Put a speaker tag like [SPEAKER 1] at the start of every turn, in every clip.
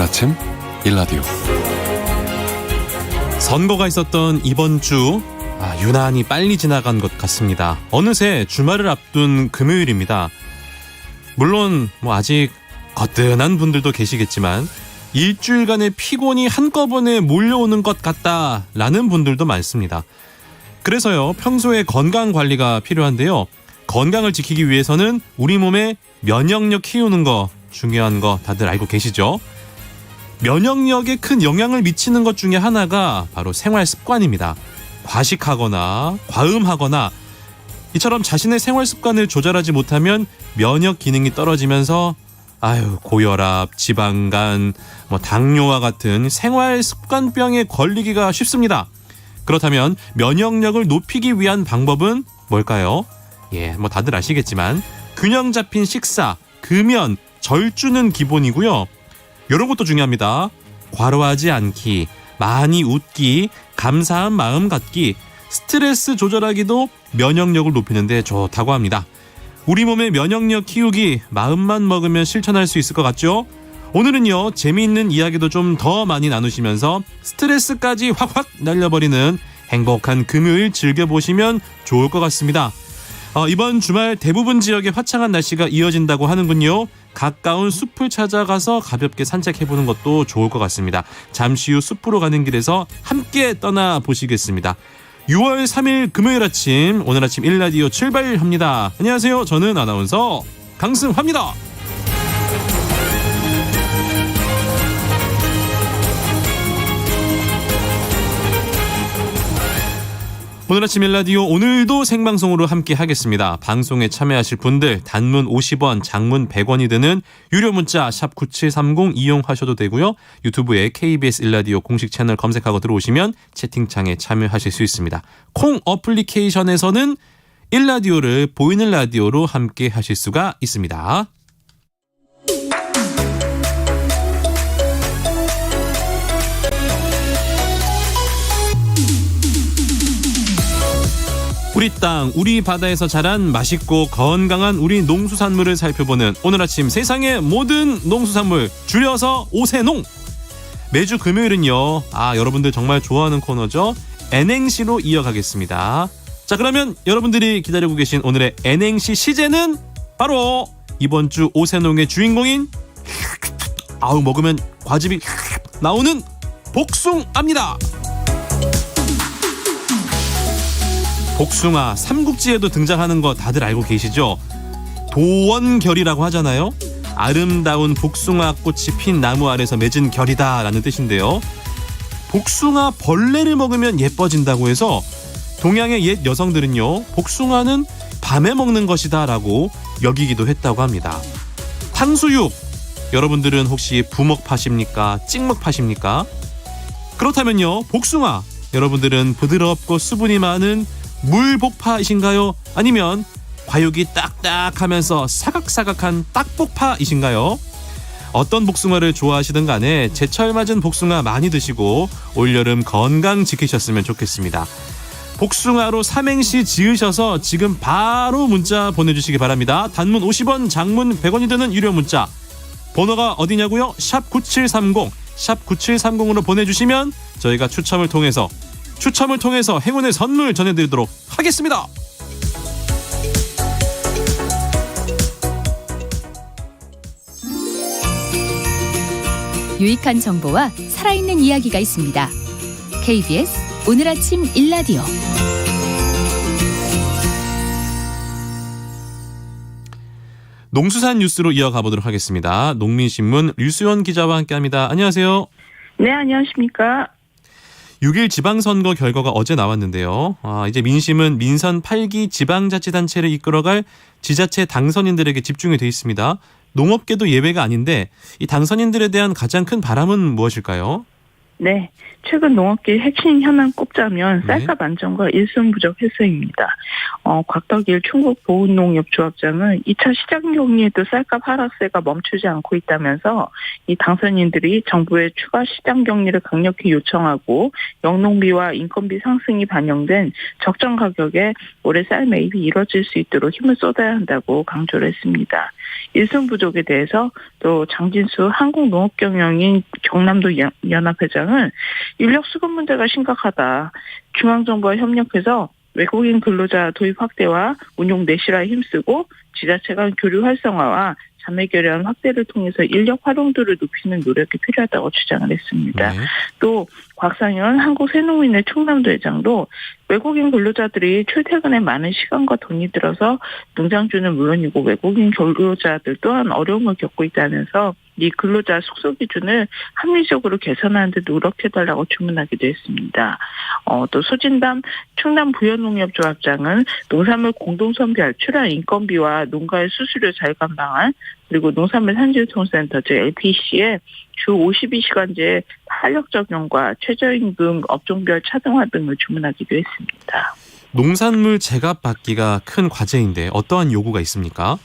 [SPEAKER 1] 아침 일라디오.
[SPEAKER 2] 선거가 있었던 이번 주 유난히 빨리 지나간 것 같습니다. 어느새 주말을 앞둔 금요일입니다. 물론 아직 거뜬한 분들도 계시겠지만 일주일간의 피곤이 한꺼번에 몰려오는 것 같다라는 분들도 많습니다. 그래서요, 평소에 건강 관리가 필요한데요. 건강을 지키기 위해서는 우리 몸의 면역력 키우는 거 중요한 거 다들 알고 계시죠? 면역력에 큰 영향을 미치는 것 중에 하나가 바로 생활 습관입니다. 과식하거나 과음하거나 이처럼 자신의 생활 습관을 조절하지 못하면 면역 기능이 떨어지면서 고혈압, 지방간, 당뇨와 같은 생활 습관병에 걸리기가 쉽습니다. 그렇다면 면역력을 높이기 위한 방법은 뭘까요? 다들 아시겠지만 균형 잡힌 식사, 금연, 절주는 기본이고요. 이런 것도 중요합니다. 과로하지 않기, 많이 웃기, 감사한 마음 갖기, 스트레스 조절하기도 면역력을 높이는 데 좋다고 합니다. 우리 몸의 면역력 키우기, 마음만 먹으면 실천할 수 있을 것 같죠? 오늘은요, 재미있는 이야기도 좀 더 많이 나누시면서 스트레스까지 확확 날려버리는 행복한 금요일 즐겨보시면 좋을 것 같습니다. 이번 주말 대부분 지역에 화창한 날씨가 이어진다고 하는군요. 가까운 숲을 찾아가서 가볍게 산책해보는 것도 좋을 것 같습니다. 잠시 후 숲으로 가는 길에서 함께 떠나보시겠습니다. 6월 3일 금요일 아침, 오늘 아침 일라디오 출발합니다. 안녕하세요. 저는 아나운서 강승화입니다. 오늘 아침 일라디오 오늘도 생방송으로 함께 하겠습니다. 방송에 참여하실 분들 단문 50원, 장문 100원이 드는 유료 문자 샵 9730 이용하셔도 되고요. 유튜브에 KBS 일라디오 공식 채널 검색하고 들어오시면 채팅창에 참여하실 수 있습니다. 콩 어플리케이션에서는 일라디오를 보이는 라디오로 함께 하실 수가 있습니다. 우리 땅, 우리 바다에서 자란 맛있고 건강한 우리 농수산물을 살펴보는 오늘 아침 세상의 모든 농수산물, 줄여서 오세농. 매주 금요일은요, 여러분들 정말 좋아하는 코너죠. N행시로 이어가겠습니다. 자, 그러면 여러분들이 기다리고 계신 오늘의 N행시 시제는 바로 이번 주 오세농의 주인공인 먹으면 과즙이 나오는 복숭아입니다. 복숭아, 삼국지에도 등장하는 거 다들 알고 계시죠? 도원결이라고 하잖아요. 아름다운 복숭아 꽃이 핀 나무 아래서 맺은 결이다 라는 뜻인데요. 복숭아 벌레를 먹으면 예뻐진다고 해서 동양의 옛 여성들은요, 복숭아는 밤에 먹는 것이다 라고 여기기도 했다고 합니다. 탕수육, 여러분들은 혹시 부먹파십니까? 찍먹파십니까? 그렇다면요, 복숭아, 여러분들은 부드럽고 수분이 많은 물복파이신가요? 아니면 과육이 딱딱하면서 사각사각한 딱복파이신가요? 어떤 복숭아를 좋아하시든 간에 제철 맞은 복숭아 많이 드시고 올여름 건강 지키셨으면 좋겠습니다. 복숭아로 삼행시 지으셔서 지금 바로 문자 보내주시기 바랍니다. 단문 50원, 장문 100원이 드는 유료 문자. 번호가 어디냐고요? 샵 9730, 샵 9730으로 보내주시면 저희가 추첨을 통해서 행운의 선물 전해드리도록 하겠습니다.
[SPEAKER 3] 유익한 정보와 살아있는 이야기가 있습니다. KBS 오늘 아침 일라디오.
[SPEAKER 2] 농수산 뉴스로 이어가 보도록 하겠습니다. 농민신문 류수연 기자와 함께합니다. 안녕하세요.
[SPEAKER 4] 네, 안녕하십니까.
[SPEAKER 2] 6일 지방선거 결과가 어제 나왔는데요. 이제 민심은 민선 8기 지방자치단체를 이끌어갈 지자체 당선인들에게 집중이 돼 있습니다. 농업계도 예외가 아닌데 이 당선인들에 대한 가장 큰 바람은 무엇일까요?
[SPEAKER 4] 네, 최근 농업계의 핵심 현안 꼽자면
[SPEAKER 2] 네.
[SPEAKER 4] 쌀값 안정과 일손 부족 해소입니다. 곽덕일 충북 보은농협조합장은 2차 시장 격리에도 쌀값 하락세가 멈추지 않고 있다면서 이 당선인들이 정부의 추가 시장 격리를 강력히 요청하고 영농비와 인건비 상승이 반영된 적정 가격에 올해 쌀 매입이 이뤄질 수 있도록 힘을 쏟아야 한다고 강조를 했습니다. 일손 부족에 대해서 또 장진수 한국농업경영인 경남도 연합회장은 인력 수급 문제가 심각하다. 중앙정부와 협력해서 외국인 근로자 도입 확대와 운용 내실화에 힘쓰고 지자체 간 교류 활성화와 자매 결연 확대를 통해서 인력 활용도를 높이는 노력이 필요하다고 주장을 했습니다.
[SPEAKER 2] 네.
[SPEAKER 4] 또 곽상현 한국새농민회 충남도 회장도 외국인 근로자들이 출퇴근에 많은 시간과 돈이 들어서 농장주는 물론이고 외국인 근로자들 또한 어려움을 겪고 있다면서 이 근로자 숙소 기준을 합리적으로 개선하는 데 노력해달라고 주문하기도 했습니다. 또 소진담 충남 부연농협조합장은 농산물 공동선별 출하 인건비와 농가의 수수료 절감 방안 그리고 농산물 산지유통센터 즉 LPC에 주 52시간제 탄력 적용과 최저임금 업종별 차등화 등을 주문하기도 했습니다.
[SPEAKER 2] 농산물 제값 받기가 큰 과제인데 어떠한 요구가 있습니까?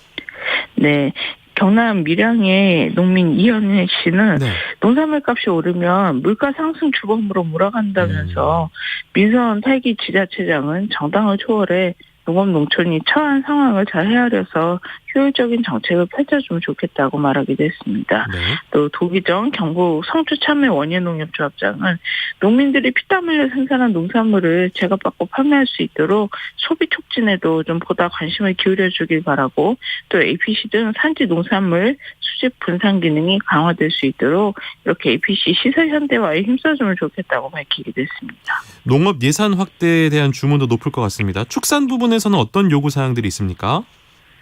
[SPEAKER 4] 네. 경남 밀양의 농민 이현애 씨는
[SPEAKER 2] 네.
[SPEAKER 4] 농산물 값이 오르면 물가 상승 주범으로 몰아간다면서 민선 탈기 지자체장은 정당을 초월해 농업 농촌이 처한 상황을 잘 헤아려서 효율적인 정책을 펼쳐주면 좋겠다고 말하기도 했습니다.
[SPEAKER 2] 네.
[SPEAKER 4] 또 도기정 경북 성주참외 원예농협조합장은 농민들이 피땀 흘려 생산한 농산물을 제값받고 판매할 수 있도록 소비 촉진에도 좀 보다 관심을 기울여주길 바라고 또 APC 등 산지 농산물 수집 분산 기능이 강화될 수 있도록 이렇게 APC 시설 현대화에 힘써주면 좋겠다고 밝히기도 했습니다.
[SPEAKER 2] 농업 예산 확대에 대한 주문도 높을 것 같습니다. 축산 부분에서는 어떤 요구 사항들이 있습니까?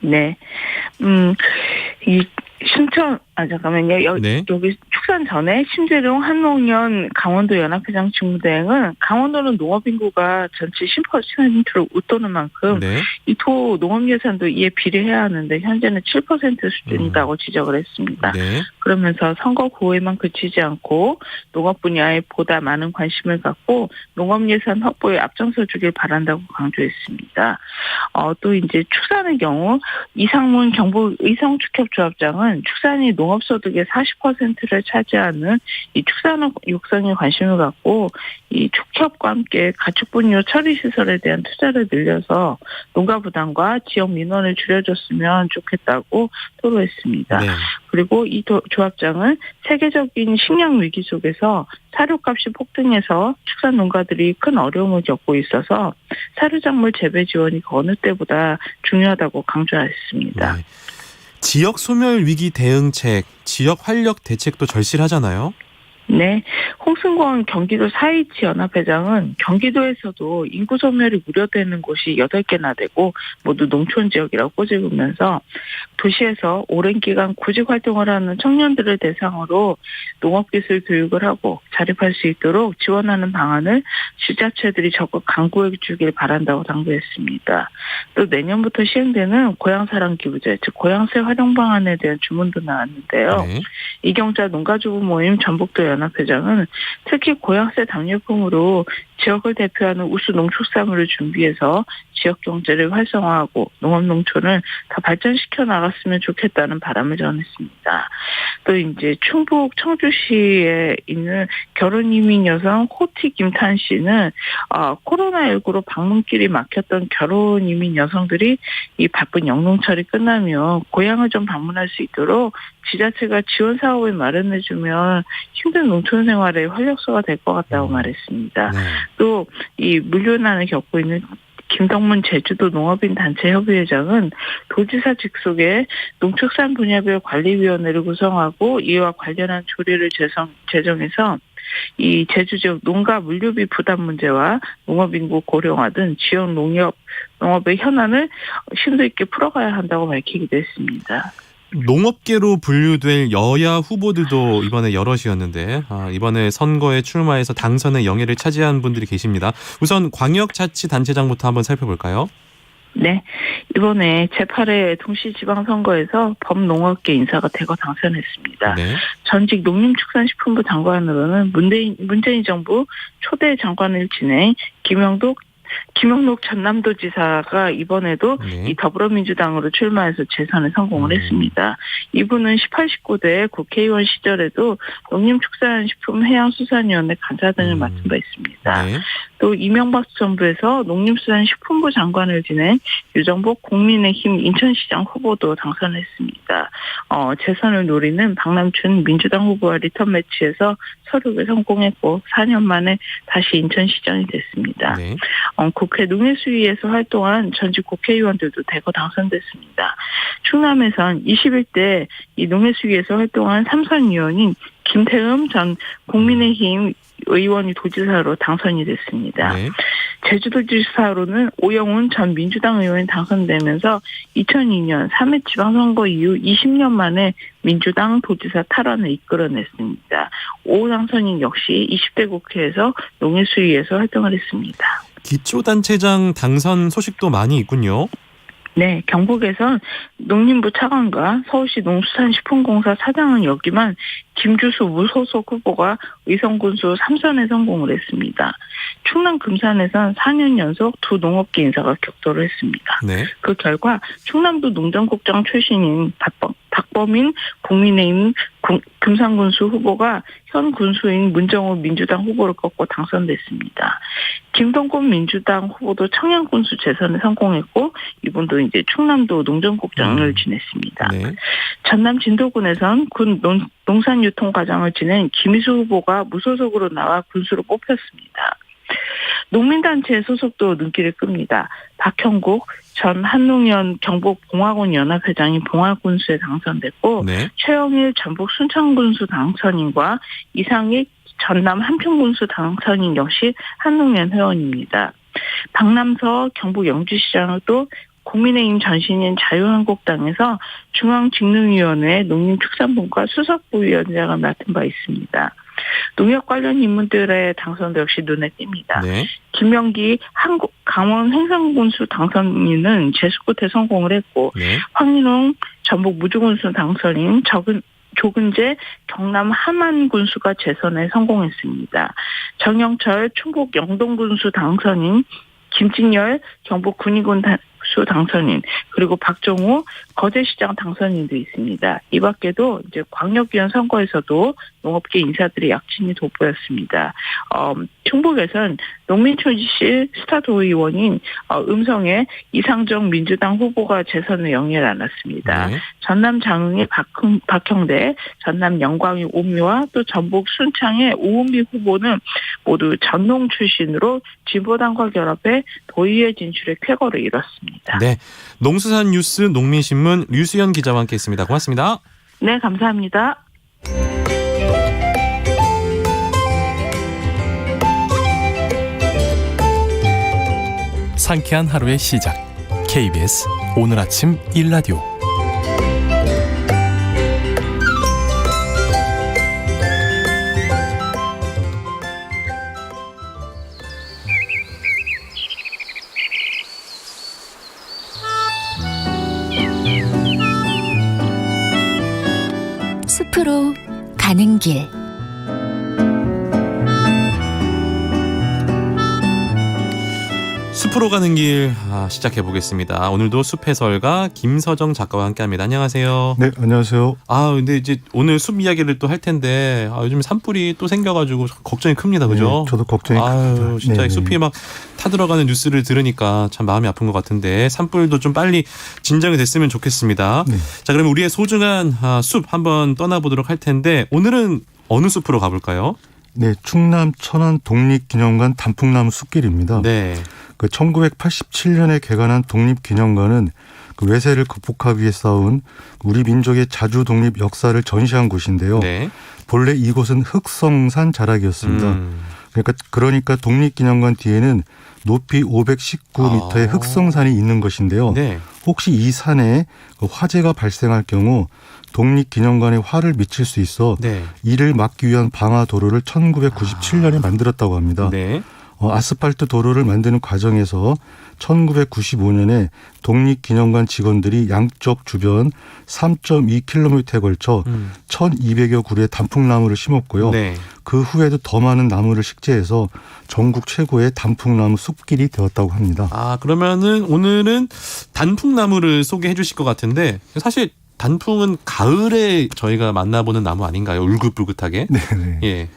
[SPEAKER 4] 네. 이 신천 잠깐만요.
[SPEAKER 2] 네.
[SPEAKER 4] 여기 축산 전에 심재룡 한농연 강원도 연합회장 직무대행은 강원도는 농업 인구가 전체 10%를 웃도는 만큼
[SPEAKER 2] 네.
[SPEAKER 4] 이 토 농업 예산도 이에 비례해야 하는데 현재는 7% 수준이라고 지적을 했습니다.
[SPEAKER 2] 네.
[SPEAKER 4] 그러면서 선거 구호에만 그치지 않고 농업 분야에 보다 많은 관심을 갖고 농업 예산 확보에 앞장서 주길 바란다고 강조했습니다. 또 이제 축산의 경우 이상문 경북 의성축협조합장은 축산이 농업소득의 40%를 차지하는 이 축산 육성에 관심을 갖고 이 축협과 함께 가축분유 처리시설에 대한 투자를 늘려서 농가 부담과 지역 민원을 줄여줬으면 좋겠다고 토로했습니다.
[SPEAKER 2] 네.
[SPEAKER 4] 그리고 이 조합장은 세계적인 식량 위기 속에서 사료값이 폭등해서 축산 농가들이 큰 어려움을 겪고 있어서 사료작물 재배 지원이 그 어느 때보다 중요하다고 강조했습니다.
[SPEAKER 2] 네. 지역 소멸 위기 대응책, 지역 활력 대책도 절실하잖아요.
[SPEAKER 4] 네. 홍승권 경기도 사이치 연합회장은 경기도에서도 인구 소멸이 우려되는 곳이 8개나 되고 모두 농촌 지역이라고 꼬집으면서 도시에서 오랜 기간 구직 활동을 하는 청년들을 대상으로 농업기술 교육을 하고 자립할 수 있도록 지원하는 방안을 지자체들이 적극 강구해 주길 바란다고 당부했습니다. 또 내년부터 시행되는 고향사랑 기부제, 즉 고향세 활용 방안에 대한 주문도 나왔는데요.
[SPEAKER 2] 네.
[SPEAKER 4] 이경자 농가주부 모임 전북도 연합회장은 특히 고향세 담요품으로 지역을 대표하는 우수 농축산물을 준비해서 지역 경제를 활성화하고 농업 농촌을 더 발전시켜 나갔으면 좋겠다는 바람을 전했습니다. 또 이제 충북 청주시에 있는 결혼 이민 여성 호티 김탄 씨는 코로나19로 방문길이 막혔던 결혼 이민 여성들이 이 바쁜 영농철이 끝나면 고향을 좀 방문할 수 있도록 지자체가 지원 사업을 마련해주면 힘든 농촌 생활의 활력소가 될 것 같다고 말했습니다.
[SPEAKER 2] 네.
[SPEAKER 4] 또 이 물류난을 겪고 있는 김덕문 제주도 농업인 단체 협의회장은 도지사 직속에 농축산 분야별 관리위원회를 구성하고 이와 관련한 조례를 제정해서 이 제주 지역 농가 물류비 부담 문제와 농업인구 고령화 등 지역 농업의 현안을 심도 있게 풀어가야 한다고 밝히기도 했습니다.
[SPEAKER 2] 농업계로 분류될 여야 후보들도 이번에 여럿이었는데 이번에 선거에 출마해서 당선의 영예를 차지한 분들이 계십니다. 우선 광역자치단체장부터 한번 살펴볼까요?
[SPEAKER 4] 네, 이번에 제8회 동시지방선거에서 범농업계 인사가 대거 당선했습니다.
[SPEAKER 2] 네.
[SPEAKER 4] 전직 농림축산식품부 장관으로는 문재인 정부 초대 장관을 지낸 김영록 전남도지사가 이번에도
[SPEAKER 2] 네.
[SPEAKER 4] 이 더불어민주당으로 출마해서 재선에 성공을 했습니다. 이분은 18, 19대 국회의원 시절에도 농림축산식품해양수산위원회 간사 등을 맡은 바 있습니다.
[SPEAKER 2] 네.
[SPEAKER 4] 또 이명박 정부에서 농림수산식품부 장관을 지낸 유정복 국민의힘 인천시장 후보도 당선했습니다. 재선을 노리는 박남춘 민주당 후보와 리턴 매치에서 서륙에 성공했고 4년 만에 다시 인천시장이 됐습니다.
[SPEAKER 2] 네.
[SPEAKER 4] 국회 농해수위에서 활동한 전직 국회의원들도 대거 당선됐습니다. 충남에선 21대 이 농해수위에서 활동한 삼선 의원인 김태흠 전 국민의힘 의원이 도지사로 당선이 됐습니다.
[SPEAKER 2] 네.
[SPEAKER 4] 제주도지사로는 오영훈 전 민주당 의원이 당선되면서 2002년 3회 지방선거 이후 20년 만에 민주당 도지사 탈환을 이끌어냈습니다. 오 당선인 역시 20대 국회에서 농해수위에서 활동을 했습니다.
[SPEAKER 2] 기초단체장 당선 소식도 많이 있군요.
[SPEAKER 4] 네, 경북에선 농림부 차관과 서울시 농수산식품공사 사장은 역임한 김주수 무소속 후보가 의성군수 3선에 성공을 했습니다. 충남 금산에선 4년 연속 두 농업계 인사가 격돌을 했습니다.
[SPEAKER 2] 네.
[SPEAKER 4] 그 결과 충남도 농정국장 출신인 박범인 국민의힘 금산군수 후보가 현 군수인 문정호 민주당 후보를 꺾고 당선됐습니다. 김동곤 민주당 후보도 청양군수 재선에 성공했고 이분도 이제 충남도 농정국장을 지냈습니다.
[SPEAKER 2] 네.
[SPEAKER 4] 전남 진도군에선 군 농산유통과장을 지낸 김희수 후보가 무소속으로 나와 군수로 뽑혔습니다. 농민단체 소속도 눈길을 끕니다. 박형국 전 한농연 경북봉화군 연합회장이 봉화군수에 당선됐고
[SPEAKER 2] 네.
[SPEAKER 4] 최영일 전북 순천군수 당선인과 이상익 전남 한평군수 당선인 역시 한농연 회원입니다. 박남서 경북 영주시장도 국민의힘 전신인 자유한국당에서 중앙직능위원회 농림축산부과 수석부위원장을 맡은 바 있습니다. 농협 관련 인물들의 당선도 역시 눈에 띕니다.
[SPEAKER 2] 네.
[SPEAKER 4] 김명기 강원 횡성군수 당선인은 재수 끝에 성공을 했고
[SPEAKER 2] 네.
[SPEAKER 4] 황인홍 전북 무주군수 당선인 조근재 경남 함안군수가 재선에 성공했습니다. 정영철 충북 영동군수 당선인 김진열 경북 군위군수 당선인 그리고 박정우 거제시장 당선인도 있습니다. 이 밖에도 이제 광역위원 선거에서도 농업계 인사들이 약진이 돋보였습니다. 충북에선 농민촌실 스타도의원인 음성의 이상정 민주당 후보가 재선을 영예를 안았습니다.
[SPEAKER 2] 네.
[SPEAKER 4] 전남 장흥의 박형대, 전남 영광의 오미와 또 전북 순창의 오은미 후보는 모두 전농 출신으로 진보당과 결합해 도의회 진출의 쾌거를 이뤘습니다.
[SPEAKER 2] 네. 농수산 뉴스 농민신문 류수연 기자와 함께했습니다. 고맙습니다.
[SPEAKER 4] 네, 감사합니다.
[SPEAKER 1] 상쾌한 하루의 시작. KBS 오늘 아침 1라디오.
[SPEAKER 3] 숲으로 가는 길.
[SPEAKER 2] 숲으로 가는 길 시작해 보겠습니다. 오늘도 숲 해설가 김서정 작가와 함께합니다. 안녕하세요.
[SPEAKER 5] 네, 안녕하세요.
[SPEAKER 2] 근데 이제 오늘 숲 이야기를 또 할 텐데 요즘 산불이 또 생겨가지고 걱정이 큽니다, 그죠?
[SPEAKER 5] 네, 저도 걱정이 큽니다.
[SPEAKER 2] 진짜
[SPEAKER 5] 네,
[SPEAKER 2] 숲이 막 타들어가는 뉴스를 들으니까 참 마음이 아픈 것 같은데 산불도 좀 빨리 진정이 됐으면 좋겠습니다.
[SPEAKER 5] 네.
[SPEAKER 2] 자, 그럼 우리의 소중한 숲 한번 떠나보도록 할 텐데 오늘은 어느 숲으로 가볼까요?
[SPEAKER 5] 네, 충남 천안 독립기념관 단풍나무 숲길입니다.
[SPEAKER 2] 네.
[SPEAKER 5] 1987년에 개관한 독립기념관은 외세를 극복하기 위해 싸운 우리 민족의 자주 독립 역사를 전시한 곳인데요.
[SPEAKER 2] 네.
[SPEAKER 5] 본래 이곳은 흑성산 자락이었습니다. 그러니까 독립기념관 뒤에는 높이 519m의 흑성산이 있는 것인데요.
[SPEAKER 2] 네.
[SPEAKER 5] 혹시 이 산에 화재가 발생할 경우 독립기념관에 화를 미칠 수 있어
[SPEAKER 2] 네.
[SPEAKER 5] 이를 막기 위한 방화도로를 1997년에 만들었다고 합니다.
[SPEAKER 2] 네.
[SPEAKER 5] 아스팔트 도로를 만드는 과정에서 1995년에 독립기념관 직원들이 양쪽 주변 3.2km에 걸쳐 1200여 그루의 단풍나무를 심었고요.
[SPEAKER 2] 네.
[SPEAKER 5] 그 후에도 더 많은 나무를 식재해서 전국 최고의 단풍나무 숲길이 되었다고 합니다.
[SPEAKER 2] 아, 그러면은 오늘은 단풍나무를 소개해 주실 것 같은데 사실 단풍은 가을에 저희가 만나보는 나무 아닌가요? 울긋불긋하게.
[SPEAKER 5] 네네.
[SPEAKER 2] 예.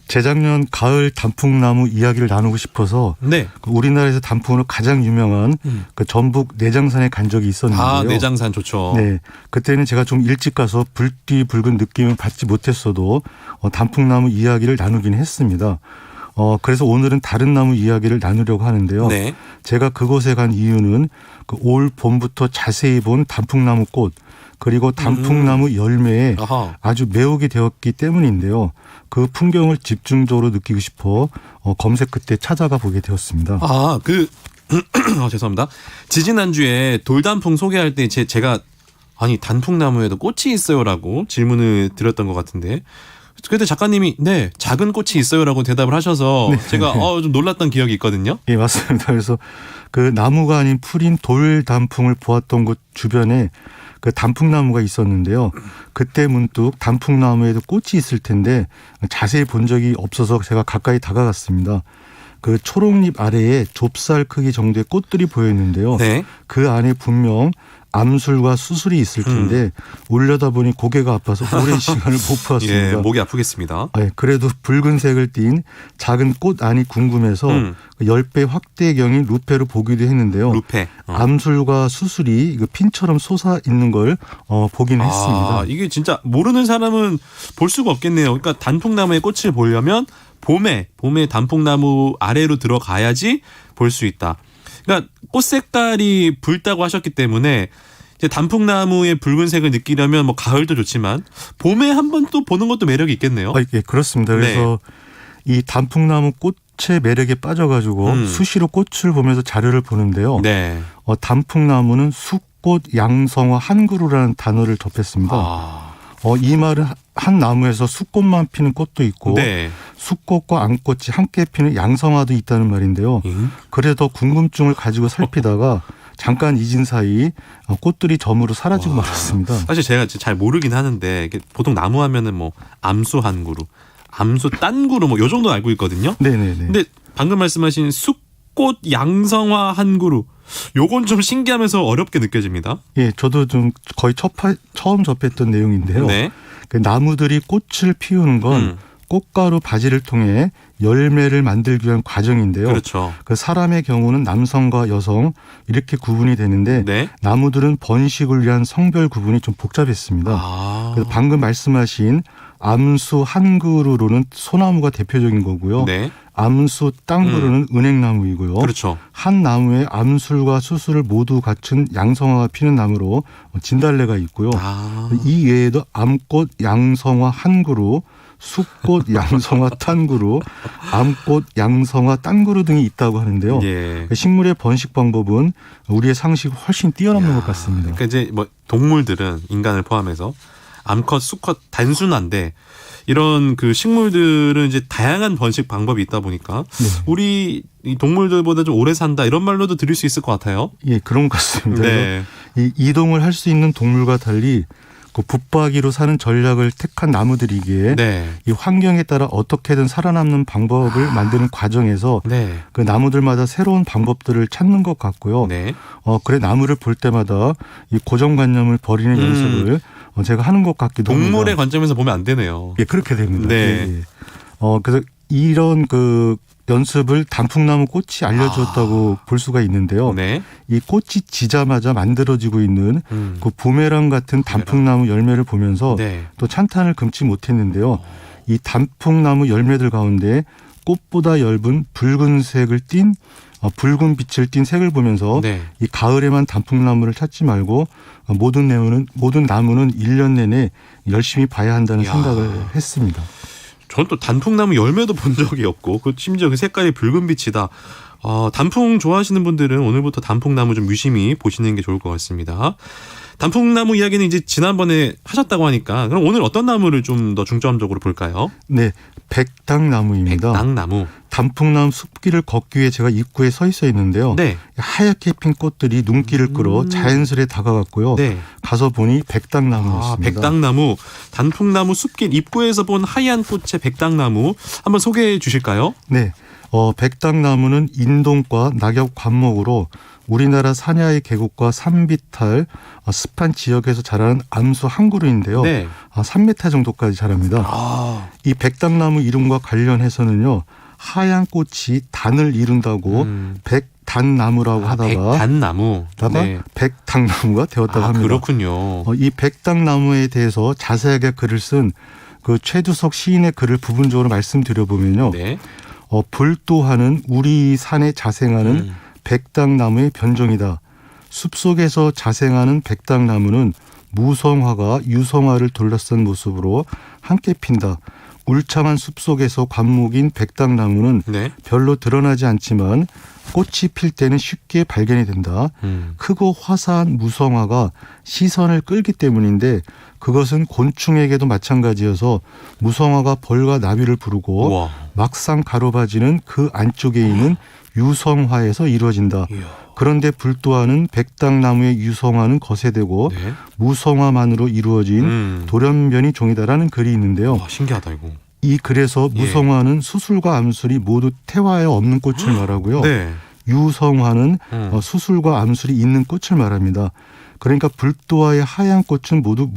[SPEAKER 5] 재작년 가을 단풍나무 이야기를 나누고 싶어서
[SPEAKER 2] 네.
[SPEAKER 5] 우리나라에서 단풍으로 가장 유명한 그 전북 내장산에 간 적이 있었는데요.
[SPEAKER 2] 아, 내장산 좋죠.
[SPEAKER 5] 네, 그때는 제가 좀 일찍 가서 불띠 붉은 느낌을 받지 못했어도 단풍나무 이야기를 나누긴 했습니다. 그래서 오늘은 다른 나무 이야기를 나누려고 하는데요.
[SPEAKER 2] 네.
[SPEAKER 5] 제가 그곳에 간 이유는 그 올 봄부터 자세히 본 단풍나무 꽃 그리고 단풍나무 열매에
[SPEAKER 2] 아하.
[SPEAKER 5] 아주 매혹이 되었기 때문인데요. 그 풍경을 집중적으로 느끼고 싶어 검색 끝에 찾아가 보게 되었습니다.
[SPEAKER 2] 아, 죄송합니다. 지지난주에 돌단풍 소개할 때 제가 아니 단풍나무에도 꽃이 있어요라고 질문을 드렸던 것 같은데 그때 작가님이 네 작은 꽃이 있어요라고 대답을 하셔서 제가 좀 놀랐던 기억이 있거든요.
[SPEAKER 5] 예, 맞습니다. 그래서 그 나무가 아닌 풀인 돌단풍을 보았던 곳 주변에 그 단풍나무가 있었는데요. 그때 문득 단풍나무에도 꽃이 있을 텐데 자세히 본 적이 없어서 제가 가까이 다가갔습니다. 그 초록잎 아래에 좁쌀 크기 정도의 꽃들이 보였는데요.
[SPEAKER 2] 네.
[SPEAKER 5] 그 안에 분명 암술과 수술이 있을 텐데 올려다보니 고개가 아파서 오랜 시간을 못 보았습니다.
[SPEAKER 2] 예, 목이 아프겠습니다.
[SPEAKER 5] 네, 그래도 붉은색을 띤 작은 꽃 안이 궁금해서 10배 확대경인 루페로 보기도 했는데요.
[SPEAKER 2] 루페.
[SPEAKER 5] 암술과 수술이 핀처럼 솟아 있는 걸 보긴 했습니다.
[SPEAKER 2] 이게 진짜 모르는 사람은 볼 수가 없겠네요. 그러니까 단풍나무의 꽃을 보려면 봄에 단풍나무 아래로 들어가야지 볼 수 있다. 그러니까 꽃 색깔이 붉다고 하셨기 때문에 이제 단풍나무의 붉은색을 느끼려면 뭐 가을도 좋지만 봄에 한번 또 보는 것도 매력이 있겠네요.
[SPEAKER 5] 예, 그렇습니다. 그래서 이 단풍나무 꽃의 매력에 빠져가지고 수시로 꽃을 보면서 자료를 보는데요.
[SPEAKER 2] 네.
[SPEAKER 5] 단풍나무는 숫꽃 양성화 한그루라는 단어를 접했습니다. 이 말은 한 나무에서 숫꽃만 피는 꽃도 있고
[SPEAKER 2] 네.
[SPEAKER 5] 숫꽃과 암꽃이 함께 피는 양성화도 있다는 말인데요. 그래도 궁금증을 가지고 살피다가 잠깐 잊은 사이 꽃들이 점으로 사라지고 말았습니다.
[SPEAKER 2] 사실 제가 잘 모르긴 하는데 보통 나무 하면은 뭐 암수 한 그루, 암수 딴 그루 뭐 요 정도 알고 있거든요.
[SPEAKER 5] 네네네.
[SPEAKER 2] 근데 방금 말씀하신 숫꽃 양성화 한 그루 요건 좀 신기하면서 어렵게 느껴집니다.
[SPEAKER 5] 예, 저도 좀 거의 처음 접했던 내용인데요.
[SPEAKER 2] 네.
[SPEAKER 5] 그 나무들이 꽃을 피우는 건 꽃가루 바지를 통해 열매를 만들기 위한 과정인데요.
[SPEAKER 2] 그렇죠.
[SPEAKER 5] 그 사람의 경우는 남성과 여성 이렇게 구분이 되는데
[SPEAKER 2] 네.
[SPEAKER 5] 나무들은 번식을 위한 성별 구분이 좀 복잡했습니다. 그래서 방금 말씀하신 암수 한 그루로는 소나무가 대표적인 거고요.
[SPEAKER 2] 네.
[SPEAKER 5] 암수 땅 그루는 은행나무이고요.
[SPEAKER 2] 그렇죠.
[SPEAKER 5] 한 나무에 암술과 수술을 모두 갖춘 양성화가 피는 나무로 진달래가 있고요. 이 외에도 암꽃 양성화 한 그루, 숫꽃 양성화 탄 그루, 암꽃 양성화 딴 그루 등이 있다고 하는데요.
[SPEAKER 2] 예.
[SPEAKER 5] 식물의 번식 방법은 우리의 상식을 훨씬 뛰어넘는 것 같습니다.
[SPEAKER 2] 그러니까 이제 뭐 동물들은 인간을 포함해서 암컷, 수컷 단순한데 이런 그 식물들은 이제 다양한 번식 방법이 있다 보니까 우리 이 동물들보다 좀 오래 산다 이런 말로도 들을 수 있을 것 같아요.
[SPEAKER 5] 예, 그런 것 같습니다.
[SPEAKER 2] 네.
[SPEAKER 5] 이 이동을 할 수 있는 동물과 달리 그 붙박이로 사는 전략을 택한 나무들이기에 이 환경에 따라 어떻게든 살아남는 방법을 만드는 과정에서 그 나무들마다 새로운 방법들을 찾는 것 같고요. 그래 나무를 볼 때마다 이 고정관념을 버리는 연습을 제가 하는 것 같기도 합니다.
[SPEAKER 2] 동물의 관점에서 보면 안 되네요.
[SPEAKER 5] 예, 그렇게 됩니다.
[SPEAKER 2] 네.
[SPEAKER 5] 예. 그래서 이런 그 연습을 단풍나무 꽃이 알려주었다고 볼 수가 있는데요. 이 꽃이 지자마자 만들어지고 있는 그 부메랑 같은 단풍나무 열매를 보면서 또 찬탄을 금치 못했는데요. 이 단풍나무 열매들 가운데 꽃보다 엷은 붉은색을 띤 붉은 빛을 띤 색을 보면서 이 가을에만 단풍나무를 찾지 말고 모든 나무는 1년 내내 열심히 봐야 한다는 생각을 했습니다.
[SPEAKER 2] 저는 또 단풍나무 열매도 본 적이 없고 심지어 그 색깔이 붉은 빛이다. 단풍 좋아하시는 분들은 오늘부터 단풍나무 좀 유심히 보시는 게 좋을 것 같습니다. 단풍나무 이야기는 이제 지난번에 하셨다고 하니까 그럼 오늘 어떤 나무를 좀 더 중점적으로 볼까요?
[SPEAKER 5] 네, 백당나무입니다.
[SPEAKER 2] 백당나무.
[SPEAKER 5] 단풍나무 숲길을 걷기 위해 제가 입구에 서 있는데요.
[SPEAKER 2] 네.
[SPEAKER 5] 하얗게 핀 꽃들이 눈길을 끌어 자연스레 다가갔고요.
[SPEAKER 2] 네.
[SPEAKER 5] 가서 보니 백당나무였습니다.
[SPEAKER 2] 백당나무, 단풍나무 숲길 입구에서 본 하얀 꽃의 백당나무 한번 소개해 주실까요?
[SPEAKER 5] 네, 백당나무는 인동과 낙엽 관목으로 우리나라 산야의 계곡과 산비탈, 습한 지역에서 자라는 암수 한 그루인데요.
[SPEAKER 2] 네.
[SPEAKER 5] 3m 정도까지 자랍니다. 이 백당나무 이름과 관련해서는요. 하얀 꽃이 단을 이룬다고 백단나무라고 하다가
[SPEAKER 2] 백단나무.
[SPEAKER 5] 네. 백당나무가 되었다고 합니다.
[SPEAKER 2] 그렇군요.
[SPEAKER 5] 이 백당나무에 대해서 자세하게 글을 쓴 그 최두석 시인의 글을 부분적으로 말씀드려보면요.
[SPEAKER 2] 네.
[SPEAKER 5] 불도하는 우리 산에 자생하는 백당나무의 변종이다. 숲속에서 자생하는 백당나무는 무성화가 유성화를 둘러싼 모습으로 함께 핀다. 울창한 숲속에서 관목인 백당나무는
[SPEAKER 2] 네.
[SPEAKER 5] 별로 드러나지 않지만 꽃이 필 때는 쉽게 발견이 된다. 크고 화사한 무성화가 시선을 끌기 때문인데 그것은 곤충에게도 마찬가지여서 무성화가 벌과 나비를 부르고
[SPEAKER 2] 우와.
[SPEAKER 5] 막상 가로바지는 그 안쪽에 있는 유성화에서 이루어진다.
[SPEAKER 2] 이야.
[SPEAKER 5] 그런데 불도하는 백당나무의 유성화는 거세되고
[SPEAKER 2] 네.
[SPEAKER 5] 무성화만으로 이루어진 돌연변이 종이다라는 글이 있는데요.
[SPEAKER 2] 와, 신기하다 이거.
[SPEAKER 5] 이 글에서 무성화는 수술과 암술이 모두 태화에 없는 꽃을 말하고요.
[SPEAKER 2] 네.
[SPEAKER 5] 유성화는 수술과 암술이 있는 꽃을 말합니다. 그러니까 불도화의 하얀 꽃은 모두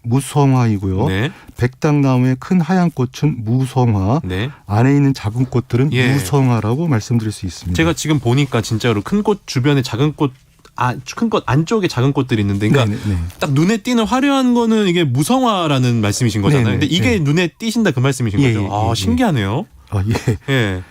[SPEAKER 5] 무성화이고요.
[SPEAKER 2] 네.
[SPEAKER 5] 백당나무의 큰 하얀 꽃은 무성화,
[SPEAKER 2] 네.
[SPEAKER 5] 안에 있는 작은 꽃들은
[SPEAKER 2] 예.
[SPEAKER 5] 무성화라고 말씀드릴 수 있습니다.
[SPEAKER 2] 제가 지금 보니까 진짜로 큰 꽃 주변에 작은 꽃, 큰 꽃 안쪽에 작은 꽃들이 있는데, 그러니까
[SPEAKER 5] 네네.
[SPEAKER 2] 딱 눈에 띄는 화려한 거는 이게 무성화라는 말씀이신 거잖아요.
[SPEAKER 5] 네네.
[SPEAKER 2] 근데 이게 눈에 띄신다 그 말씀이신
[SPEAKER 5] 예,
[SPEAKER 2] 거죠.
[SPEAKER 5] 예, 예.
[SPEAKER 2] 신기하네요.
[SPEAKER 5] 예.
[SPEAKER 2] 예.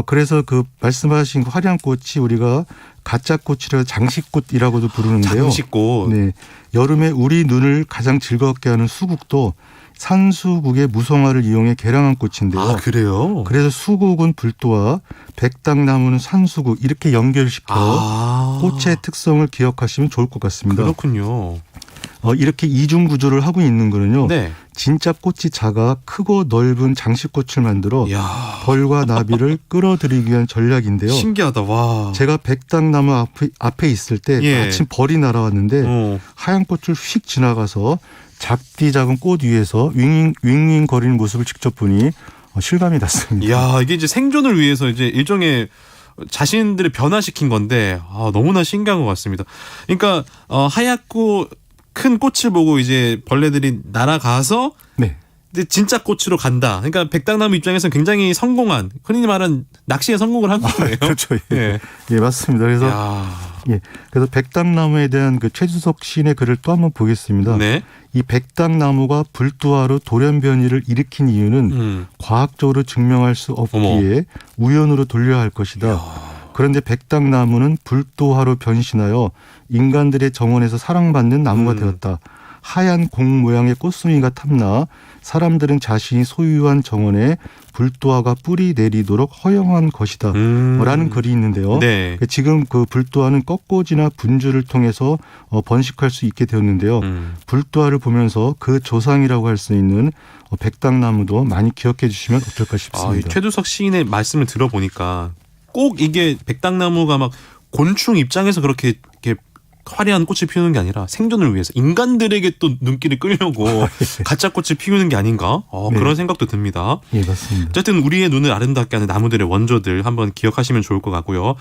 [SPEAKER 5] 그래서 그 말씀하신 화려한 꽃이 우리가 가짜 꽃이라 장식꽃이라고도 부르는데요.
[SPEAKER 2] 장식꽃.
[SPEAKER 5] 네. 여름에 우리 눈을 가장 즐겁게 하는 수국도 산수국의 무성화를 이용해 개량한 꽃인데요.
[SPEAKER 2] 그래요?
[SPEAKER 5] 그래서 수국은 불도화, 백당나무는 산수국 이렇게 연결시켜 꽃의 특성을 기억하시면 좋을 것 같습니다.
[SPEAKER 2] 그렇군요.
[SPEAKER 5] 이렇게 이중 구조를 하고 있는 거는요.
[SPEAKER 2] 네.
[SPEAKER 5] 진짜 꽃이 작아 크고 넓은 장식꽃을 만들어
[SPEAKER 2] 이야.
[SPEAKER 5] 벌과 나비를 끌어들이기 위한 전략인데요.
[SPEAKER 2] 신기하다. 와.
[SPEAKER 5] 제가 백당나무 앞에 있을 때
[SPEAKER 2] 예.
[SPEAKER 5] 마침 벌이 날아왔는데 하얀 꽃을 휙 지나가서 작디 작은 꽃 위에서 윙윙 거리는 모습을 직접 보니 실감이 났습니다.
[SPEAKER 2] 이야, 이게 이제 생존을 위해서 이제 일종의 자신들을 변화시킨 건데 너무나 신기한 것 같습니다. 그러니까 하얗고 큰 꽃을 보고 이제 벌레들이 날아가서
[SPEAKER 5] 네.
[SPEAKER 2] 근데 진짜 꽃으로 간다. 그러니까 백당나무 입장에서는 굉장히 성공한, 흔히 말하는 낚시에 성공을 한 거예요.
[SPEAKER 5] 그렇죠. 예.
[SPEAKER 2] 예.
[SPEAKER 5] 예, 맞습니다. 그래서 그래서 백당나무에 대한 그 최주석 시인의 글을 또 한번 보겠습니다.
[SPEAKER 2] 네.
[SPEAKER 5] 이 백당나무가 불도화로 돌연변이를 일으킨 이유는 과학적으로 증명할 수 없기에 우연으로 돌려야 할 것이다. 그런데 백당나무는 불도화로 변신하여 인간들의 정원에서 사랑받는 나무가 되었다. 하얀 공 모양의 꽃송이가 탐나 사람들은 자신이 소유한 정원에 불도화가 뿌리 내리도록 허용한 것이다. 라는 글이 있는데요.
[SPEAKER 2] 네.
[SPEAKER 5] 지금 그 불도화는 꺾꽂이나 분주를 통해서 번식할 수 있게 되었는데요. 불도화를 보면서 그 조상이라고 할 수 있는 백당나무도 많이 기억해 주시면 어떨까 싶습니다.
[SPEAKER 2] 이 최두석 시인의 말씀을 들어보니까 꼭 이게 백당나무가 막 곤충 입장에서 그렇게 화려한 꽃을 피우는 게 아니라 생존을 위해서 인간들에게 또 눈길을 끌려고 가짜 꽃을 피우는 게 아닌가?
[SPEAKER 5] 네.
[SPEAKER 2] 그런 생각도 듭니다.
[SPEAKER 5] 예, 맞습니다.
[SPEAKER 2] 어쨌든 우리의 눈을 아름답게 하는 나무들의 원조들 한번 기억하시면 좋을 것 같고요.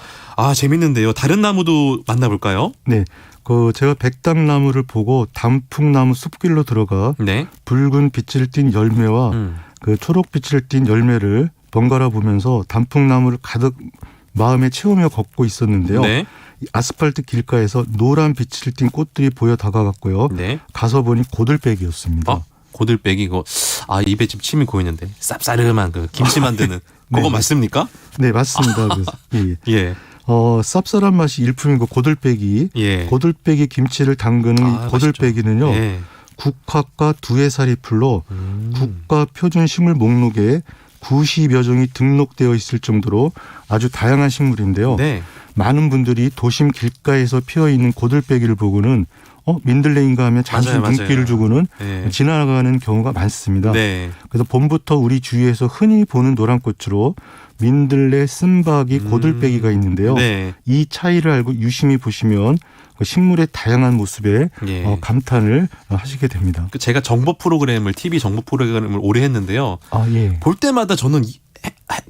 [SPEAKER 2] 재밌는데요. 다른 나무도 만나볼까요?
[SPEAKER 5] 네. 제가 백당나무를 보고 단풍나무 숲길로 들어가 붉은 빛을 띤 열매와 그 초록빛을 띤 열매를 번갈아 보면서 단풍나무를 가득 마음에 채우며 걷고 있었는데요.
[SPEAKER 2] 네.
[SPEAKER 5] 아스팔트 길가에서 노란 빛을 띤 꽃들이 보여 다가갔고요.
[SPEAKER 2] 네.
[SPEAKER 5] 가서 보니 고들빼기였습니다.
[SPEAKER 2] 고들빼기 이거 입에 지금 침이 고이는데 쌉싸름한 그 김치 만드는 그거 맞습니까?
[SPEAKER 5] 네, 맞습니다. 그래서,
[SPEAKER 2] 예.
[SPEAKER 5] 쌉쌀한 맛이 일품인 그 고들빼기.
[SPEAKER 2] 예.
[SPEAKER 5] 고들빼기 김치를 담그는 이 고들빼기는요.
[SPEAKER 2] 예.
[SPEAKER 5] 국화과 두해살이 풀로 국가 표준 식물 목록에 90여 종이 등록되어 있을 정도로 아주 다양한 식물인데요.
[SPEAKER 2] 네.
[SPEAKER 5] 많은 분들이 도심 길가에서 피어있는 고들빼기를 보고는 민들레인가 하면 잠시
[SPEAKER 2] 맞아요,
[SPEAKER 5] 눈길을
[SPEAKER 2] 맞아요.
[SPEAKER 5] 주고는
[SPEAKER 2] 네.
[SPEAKER 5] 지나가는 경우가 많습니다.
[SPEAKER 2] 네.
[SPEAKER 5] 그래서 봄부터 우리 주위에서 흔히 보는 노란꽃으로 민들레, 쓴바귀, 고들빼기가 있는데요.
[SPEAKER 2] 네.
[SPEAKER 5] 이 차이를 알고 유심히 보시면 그 식물의 다양한 모습에
[SPEAKER 2] 예.
[SPEAKER 5] 감탄을 하시게 됩니다.
[SPEAKER 2] 제가 TV 정보 프로그램을 오래 했는데요.
[SPEAKER 5] 예.
[SPEAKER 2] 볼 때마다 저는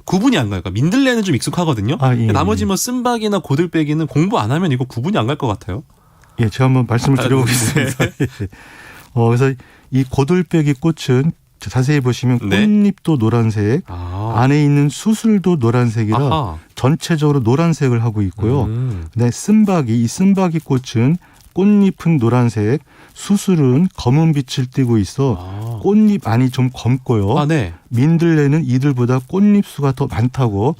[SPEAKER 2] 구분이 안 가요. 그러니까 민들레는 좀 익숙하거든요.
[SPEAKER 5] 예.
[SPEAKER 2] 나머지 뭐 쓴바귀나 고들빼기는 공부 안 하면 이거 구분이 안 갈 것 같아요.
[SPEAKER 5] 예, 제가 한번 말씀을 드려보겠습니다.
[SPEAKER 2] 네.
[SPEAKER 5] 그래서 이 고들빼기 꽃은 자세히 보시면
[SPEAKER 2] 네.
[SPEAKER 5] 꽃잎도 노란색, 안에 있는 수술도 노란색이라
[SPEAKER 2] 아하.
[SPEAKER 5] 전체적으로 노란색을 하고 있고요. 근데 이 쓴바귀 꽃은 꽃잎은 노란색, 수술은 검은 빛을 띠고 있어 꽃잎 안이 좀 검고요.
[SPEAKER 2] 네.
[SPEAKER 5] 민들레는 이들보다 꽃잎 수가 더 많다고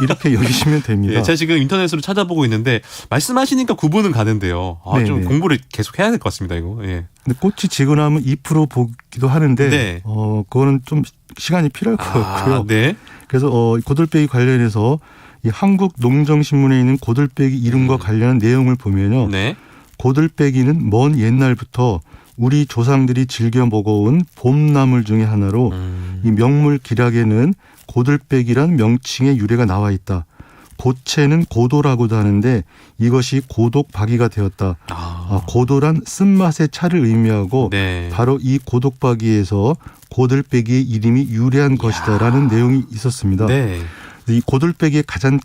[SPEAKER 5] 이렇게 여기시면 됩니다.
[SPEAKER 2] 예, 제가 지금 인터넷으로 찾아보고 있는데 말씀하시니까 구분은 가는데요. 좀 공부를 계속 해야 될 것 같습니다. 이거. 예.
[SPEAKER 5] 근데 꽃이 지고 나면 잎으로 보기도 하는데
[SPEAKER 2] 네.
[SPEAKER 5] 그거는 좀 시간이 필요할 것 같고요.
[SPEAKER 2] 네.
[SPEAKER 5] 그래서 고들빼기 관련해서 이 한국 농정신문에 있는 고들빼기 이름과 관련한 내용을 보면요.
[SPEAKER 2] 네.
[SPEAKER 5] 고들빼기는 먼 옛날부터 우리 조상들이 즐겨 먹어온 봄나물 중에 하나로 이 명물 기락에는 고들빼기란 명칭의 유래가 나와 있다. 고체는 고도라고도 하는데 이것이 고독박이가 되었다. 고도란 쓴맛의 차를 의미하고
[SPEAKER 2] 네.
[SPEAKER 5] 바로 이 고독박이에서 고들빼기의 이름이 유래한 것이다라는 내용이 있었습니다.
[SPEAKER 2] 네.
[SPEAKER 5] 이 고들빼기의 가장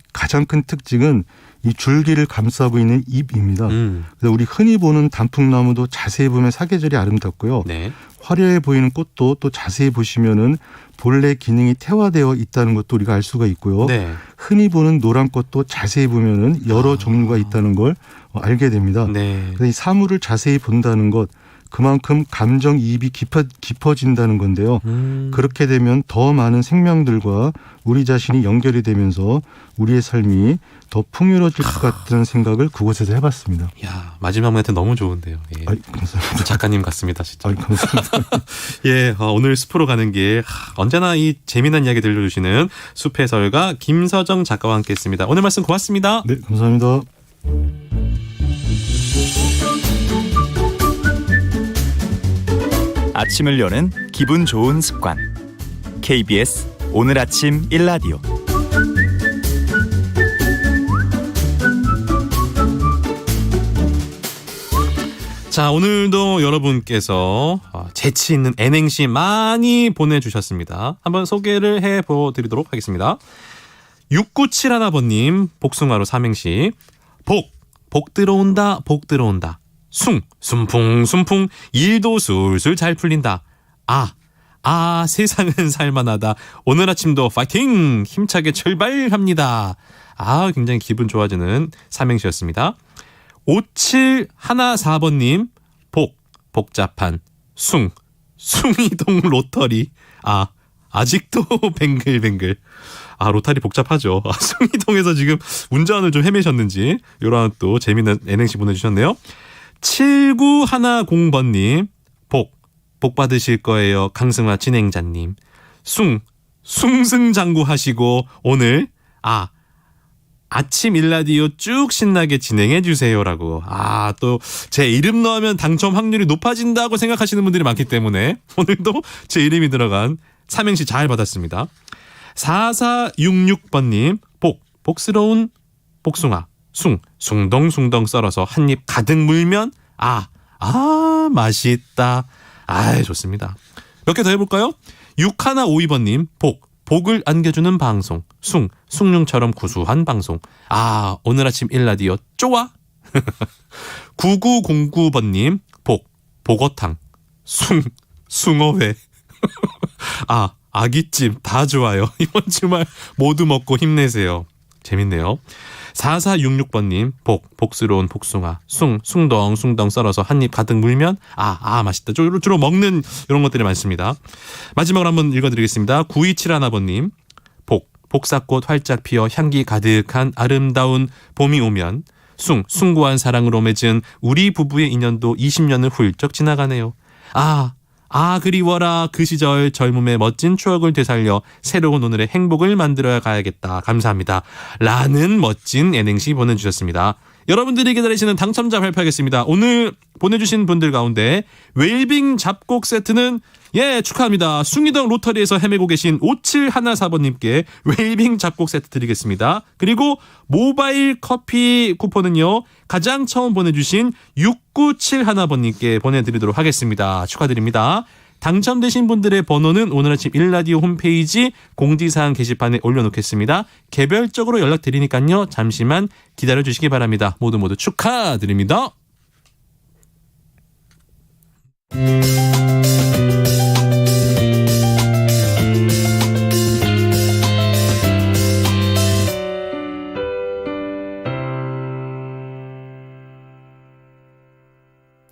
[SPEAKER 5] 큰 특징은 이 줄기를 감싸고 있는 잎입니다. 그래서 우리 흔히 보는 단풍나무도 자세히 보면 사계절이 아름답고요.
[SPEAKER 2] 네.
[SPEAKER 5] 화려해 보이는 꽃도 또 자세히 보시면은 본래 기능이 태화되어 있다는 것도 우리가 알 수가 있고요.
[SPEAKER 2] 네.
[SPEAKER 5] 흔히 보는 노란 꽃도 자세히 보면은 여러 종류가 있다는 걸 알게 됩니다.
[SPEAKER 2] 네.
[SPEAKER 5] 그래서 이 사물을 자세히 본다는 것 그만큼 감정이입이 깊어진다는 건데요. 그렇게 되면 더 많은 생명들과 우리 자신이 연결이 되면서 우리의 삶이 더 풍요로워질 것 같다는 생각을 그곳에서 해봤습니다.
[SPEAKER 2] 야, 마지막 멘트 너무 좋은데요. 예.
[SPEAKER 5] 감사합니다.
[SPEAKER 2] 작가님 같습니다, 진짜.
[SPEAKER 5] 감사합니다.
[SPEAKER 2] 예, 오늘 숲으로 가는 길 언제나 이 재미난 이야기 들려주시는 숲의 설가 김서정 작가와 함께했습니다. 오늘 말씀 고맙습니다.
[SPEAKER 5] 네, 감사합니다.
[SPEAKER 6] 아침을 여는 기분 좋은 습관. KBS 오늘 아침 1라디오.
[SPEAKER 2] 자, 오늘도 여러분께서 재치 있는 N행시 많이 보내주셨습니다. 한번 소개를 해보도록 하겠습니다. 6971번님 복숭아로 삼행시. 복 들어온다, 복 들어온다. 순풍 일도 술술 잘 풀린다. 세상은 살만하다. 오늘 아침도 파이팅 힘차게 출발합니다. 굉장히 기분 좋아지는 삼행시였습니다. 5714번님 복잡한 숭이동 로터리. 아직도 뱅글뱅글. 로타리 복잡하죠. 숭이동에서 지금 운전을 좀 헤매셨는지 이런 또 재미있는 N행시 보내주셨네요. 7910번님 복 받으실 거예요. 강승화 진행자님. 숭승장구 하시고 오늘 아침 일라디오 쭉 신나게 진행해 주세요라고. 또 제 이름 넣으면 당첨 확률이 높아진다고 생각하시는 분들이 많기 때문에 오늘도 제 이름이 들어간 삼행시 잘 받았습니다. 4466번님 복스러운 복숭아 숭덩숭덩 썰어서 한 입 가득 물면 맛있다. 좋습니다. 몇 개 더 해볼까요? 6152번님 복을 안겨주는 방송 숭늉처럼 구수한 방송. 오늘 아침 일라디오 좋아. 9909번님 복어탕 숭어회. 아기찜 다 좋아요. 이번 주말 모두 먹고 힘내세요. 재밌네요. 4466번님 복스러운 복숭아 숭덩 썰어서 한 입 가득 물면 맛있다. 주로 먹는 이런 것들이 많습니다. 마지막으로 한번 읽어드리겠습니다. 9271번님 복사꽃 활짝 피어 향기 가득한 아름다운 봄이 오면 숭고한 사랑으로 맺은 우리 부부의 인연도 20년을 훌쩍 지나가네요. 그리워라 그 시절 젊음의 멋진 추억을 되살려 새로운 오늘의 행복을 만들어야 가야겠다. 감사합니다. 라는 멋진 N행시 보내주셨습니다. 여러분들이 기다리시는 당첨자 발표하겠습니다. 오늘 보내주신 분들 가운데 웰빙 잡곡 세트는 축하합니다. 숭이동 로터리에서 헤매고 계신 5714번님께 웰빙 잡곡 세트 드리겠습니다. 그리고 모바일 커피 쿠폰은요. 가장 처음 보내주신 6971번님께 보내드리도록 하겠습니다. 축하드립니다. 당첨되신 분들의 번호는 오늘 아침 일라디오 홈페이지 공지사항 게시판에 올려놓겠습니다. 개별적으로 연락드리니까요. 잠시만 기다려주시기 바랍니다. 모두 축하드립니다.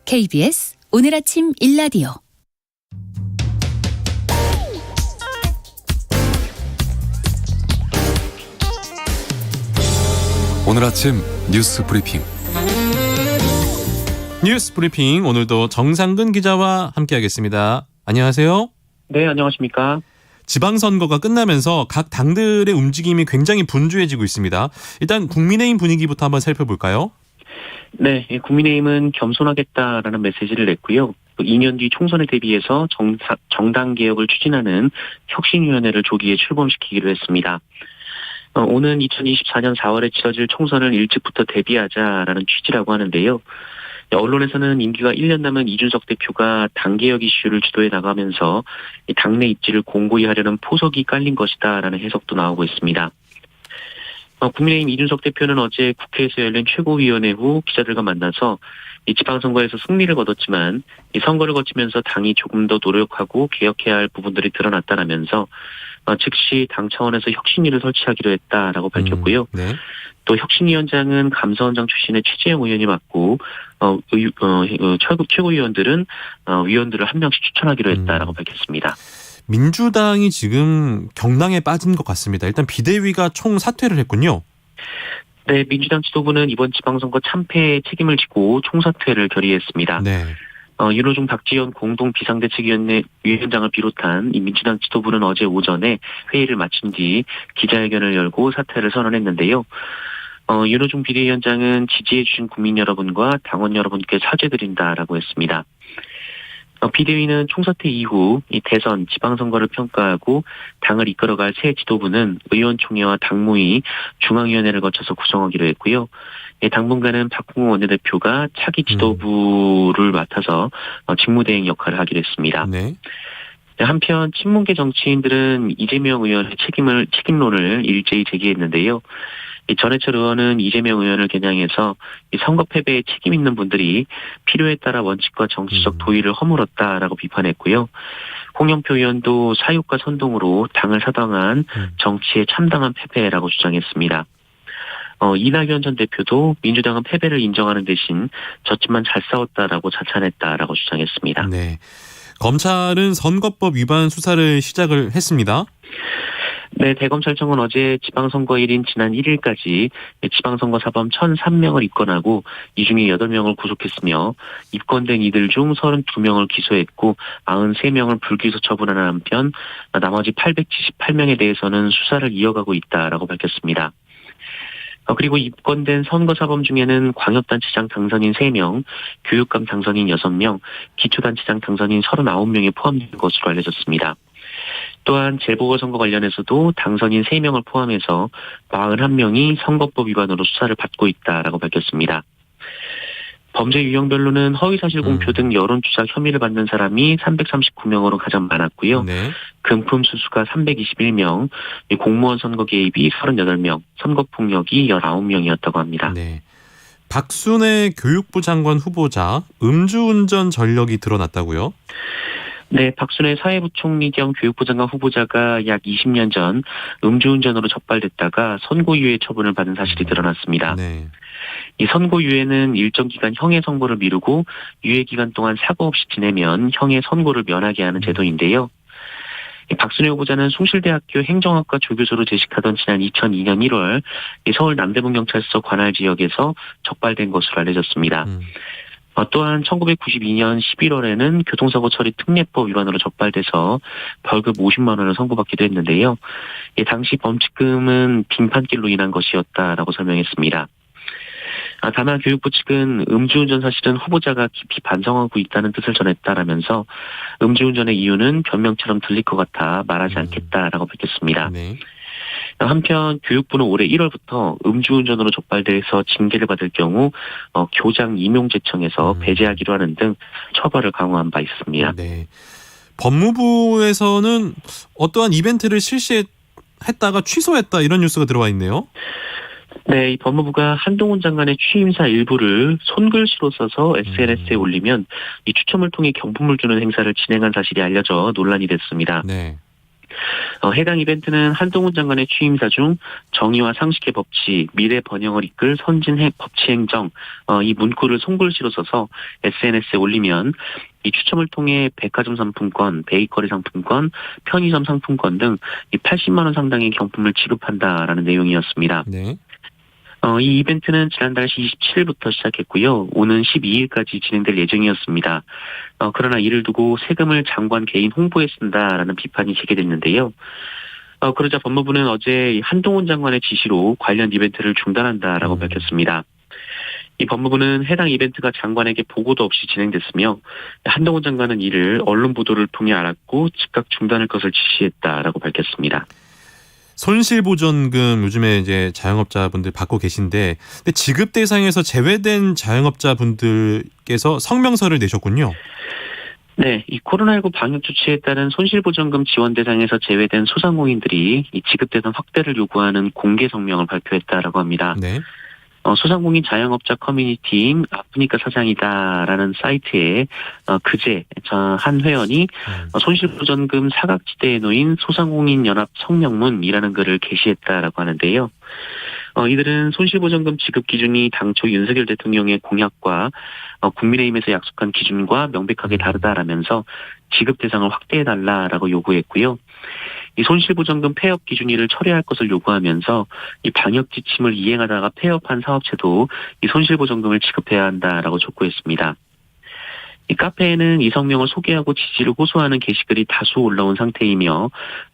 [SPEAKER 3] KBS 오늘 아침 일라디오
[SPEAKER 1] 오늘 아침 뉴스 브리핑.
[SPEAKER 2] 뉴스 브리핑 오늘도 정상근 기자와 함께하겠습니다. 안녕하세요.
[SPEAKER 7] 네, 안녕하십니까.
[SPEAKER 2] 지방선거가 끝나면서 각 당들의 움직임이 굉장히 분주해지고 있습니다. 일단 국민의힘 분위기부터 한번 살펴볼까요?
[SPEAKER 7] 네, 국민의힘은 겸손하겠다라는 메시지를 냈고요. 2년 뒤 총선에 대비해서 정당 개혁을 추진하는 혁신위원회를 조기에 출범시키기로 했습니다. 오는 2024년 4월에 치러질 총선을 일찍부터 대비하자라는 취지라고 하는데요. 언론에서는 임기가 1년 남은 이준석 대표가 당개혁 이슈를 주도해 나가면서 당내 입지를 공고히 하려는 포석이 깔린 것이다라는 해석도 나오고 있습니다. 국민의힘 이준석 대표는 어제 국회에서 열린 최고위원회 후 기자들과 만나서 이 지방선거에서 승리를 거뒀지만 이 선거를 거치면서 당이 조금 더 노력하고 개혁해야 할 부분들이 드러났다라면서 즉시 당 차원에서 혁신위를 설치하기로 했다라고 밝혔고요.
[SPEAKER 2] 네.
[SPEAKER 7] 또 혁신위원장은 감사원장 출신의 최재형 의원이 맡고 최고위원들은 위원들을 한 명씩 추천하기로 했다라고 밝혔습니다.
[SPEAKER 2] 민주당이 지금 경랑에 빠진 것 같습니다. 일단 비대위가 총 사퇴를 했군요.
[SPEAKER 7] 네, 민주당 지도부는 이번 지방선거 참패에 책임을 지고 총사퇴를 결의했습니다.
[SPEAKER 2] 네.
[SPEAKER 7] 윤호중 박지원 공동 비상대책위원회 위원장을 비롯한 이 민주당 지도부는 어제 오전에 회의를 마친 뒤 기자회견을 열고 사퇴를 선언했는데요. 윤호중 비대위원장은 지지해주신 국민 여러분과 당원 여러분께 사죄드린다라고 했습니다. 비대위는 총사퇴 이후 이 대선 지방선거를 평가하고 당을 이끌어갈 새 지도부는 의원총회와 당무위 중앙위원회를 거쳐서 구성하기로 했고요. 당분간은 박홍우 원내대표가 차기 지도부를 맡아서 직무대행 역할을 하기로 했습니다.
[SPEAKER 2] 네.
[SPEAKER 7] 한편 친문계 정치인들은 이재명 의원의 책임론을 일제히 제기했는데요. 전해철 의원은 이재명 의원을 겨냥해서 선거 패배에 책임 있는 분들이 필요에 따라 원칙과 정치적 도의를 허물었다라고 비판했고요. 홍영표 의원도 사육과 선동으로 당을 사당한 정치의 참당한 패배라고 주장했습니다. 이낙연 전 대표도 민주당은 패배를 인정하는 대신 졌지만 잘 싸웠다라고 자찬했다라고 주장했습니다.
[SPEAKER 2] 네. 검찰은 선거법 위반 수사를 시작을 했습니다.
[SPEAKER 7] 네, 대검찰청은 어제 지방선거일인 지난 1일까지 지방선거 사범 1,003명을 입건하고 이 중에 8명을 구속했으며 입건된 이들 중 32명을 기소했고 93명을 불기소 처분하는 한편 나머지 878명에 대해서는 수사를 이어가고 있다라고 밝혔습니다. 그리고 입건된 선거사범 중에는 광역단체장 당선인 3명, 교육감 당선인 6명, 기초단체장 당선인 39명이 포함된 것으로 알려졌습니다. 또한 재보궐선거 관련해서도 당선인 3명을 포함해서 41명이 선거법 위반으로 수사를 받고 있다라고 밝혔습니다. 범죄 유형별로는 허위사실 공표 등 여론조작 혐의를 받는 사람이 339명으로 가장 많았고요.
[SPEAKER 2] 네.
[SPEAKER 7] 금품 수수가 321명, 공무원 선거 개입이 38명, 선거폭력이 19명이었다고 합니다.
[SPEAKER 2] 네. 박순애 교육부 장관 후보자 음주운전 전력이 드러났다고요?
[SPEAKER 7] 네, 박순애 사회부총리 겸 교육부 장관 후보자가 약 20년 전 음주운전으로 적발됐다가 선고유예 처분을 받은 사실이 드러났습니다.
[SPEAKER 2] 네.
[SPEAKER 7] 이 선고유예는 일정 기간 형의 선고를 미루고 유예 기간 동안 사고 없이 지내면 형의 선고를 면하게 하는 제도인데요. 박순애 후보자는 숭실대학교 행정학과 조교수로 재직하던 지난 2002년 1월 서울 남대문경찰서 관할 지역에서 적발된 것으로 알려졌습니다. 또한 1992년 11월에는 교통사고 처리 특례법 위반으로 적발돼서 벌금 50만 원을 선고받기도 했는데요. 당시 범칙금은 빙판길로 인한 것이었다라고 설명했습니다. 다만 교육부 측은 음주운전 사실은 후보자가 깊이 반성하고 있다는 뜻을 전했다라면서 음주운전의 이유는 변명처럼 들릴 것 같아 말하지 않겠다라고 밝혔습니다.
[SPEAKER 2] 네.
[SPEAKER 7] 한편 교육부는 올해 1월부터 음주운전으로 적발돼서 징계를 받을 경우 교장 임용제청에서 배제하기로 하는 등 처벌을 강화한 바 있습니다.
[SPEAKER 2] 네. 법무부에서는 어떠한 이벤트를 실시했다가 취소했다 이런 뉴스가 들어와 있네요.
[SPEAKER 7] 네, 이 법무부가 한동훈 장관의 취임사 일부를 손글씨로 써서 SNS에 올리면 이 추첨을 통해 경품을 주는 행사를 진행한 사실이 알려져 논란이 됐습니다.
[SPEAKER 2] 네.
[SPEAKER 7] 해당 이벤트는 한동훈 장관의 취임사 중 정의와 상식의 법치, 미래 번영을 이끌 선진해 법치행정 이 문구를 손글씨로 써서 SNS에 올리면 이 추첨을 통해 백화점 상품권, 베이커리 상품권, 편의점 상품권 등 80만 원 상당의 경품을 지급한다라는 내용이었습니다.
[SPEAKER 2] 네.
[SPEAKER 7] 이 이벤트는 지난달 27일부터 시작했고요. 오는 12일까지 진행될 예정이었습니다. 그러나 이를 두고 세금을 장관 개인 홍보에 쓴다라는 비판이 제기됐는데요. 그러자 법무부는 어제 한동훈 장관의 지시로 관련 이벤트를 중단한다라고 밝혔습니다. 이 법무부는 해당 이벤트가 장관에게 보고도 없이 진행됐으며 한동훈 장관은 이를 언론 보도를 통해 알았고 즉각 중단할 것을 지시했다라고 밝혔습니다.
[SPEAKER 2] 손실보전금 요즘에 이제 자영업자분들 받고 계신데 근데 지급 대상에서 제외된 자영업자분들께서 성명서를 내셨군요.
[SPEAKER 7] 네, 이 코로나19 방역 조치에 따른 손실보전금 지원 대상에서 제외된 소상공인들이 이 지급 대상 확대를 요구하는 공개 성명을 발표했다라고 합니다.
[SPEAKER 2] 네.
[SPEAKER 7] 소상공인 자영업자 커뮤니티인 아프니까 사장이다라는 사이트에 그제 한 회원이 손실보전금 사각지대에 놓인 소상공인 연합 성명문이라는 글을 게시했다라고 하는데요. 이들은 손실보전금 지급 기준이 당초 윤석열 대통령의 공약과 국민의힘에서 약속한 기준과 명백하게 다르다라면서 지급 대상을 확대해달라라고 요구했고요. 이 손실보전금 폐업 기준일을 철회할 것을 요구하면서 이 방역 지침을 이행하다가 폐업한 사업체도 이 손실보전금을 지급해야 한다라고 촉구했습니다. 이 카페에는 이 성명을 소개하고 지지를 호소하는 게시글이 다수 올라온 상태이며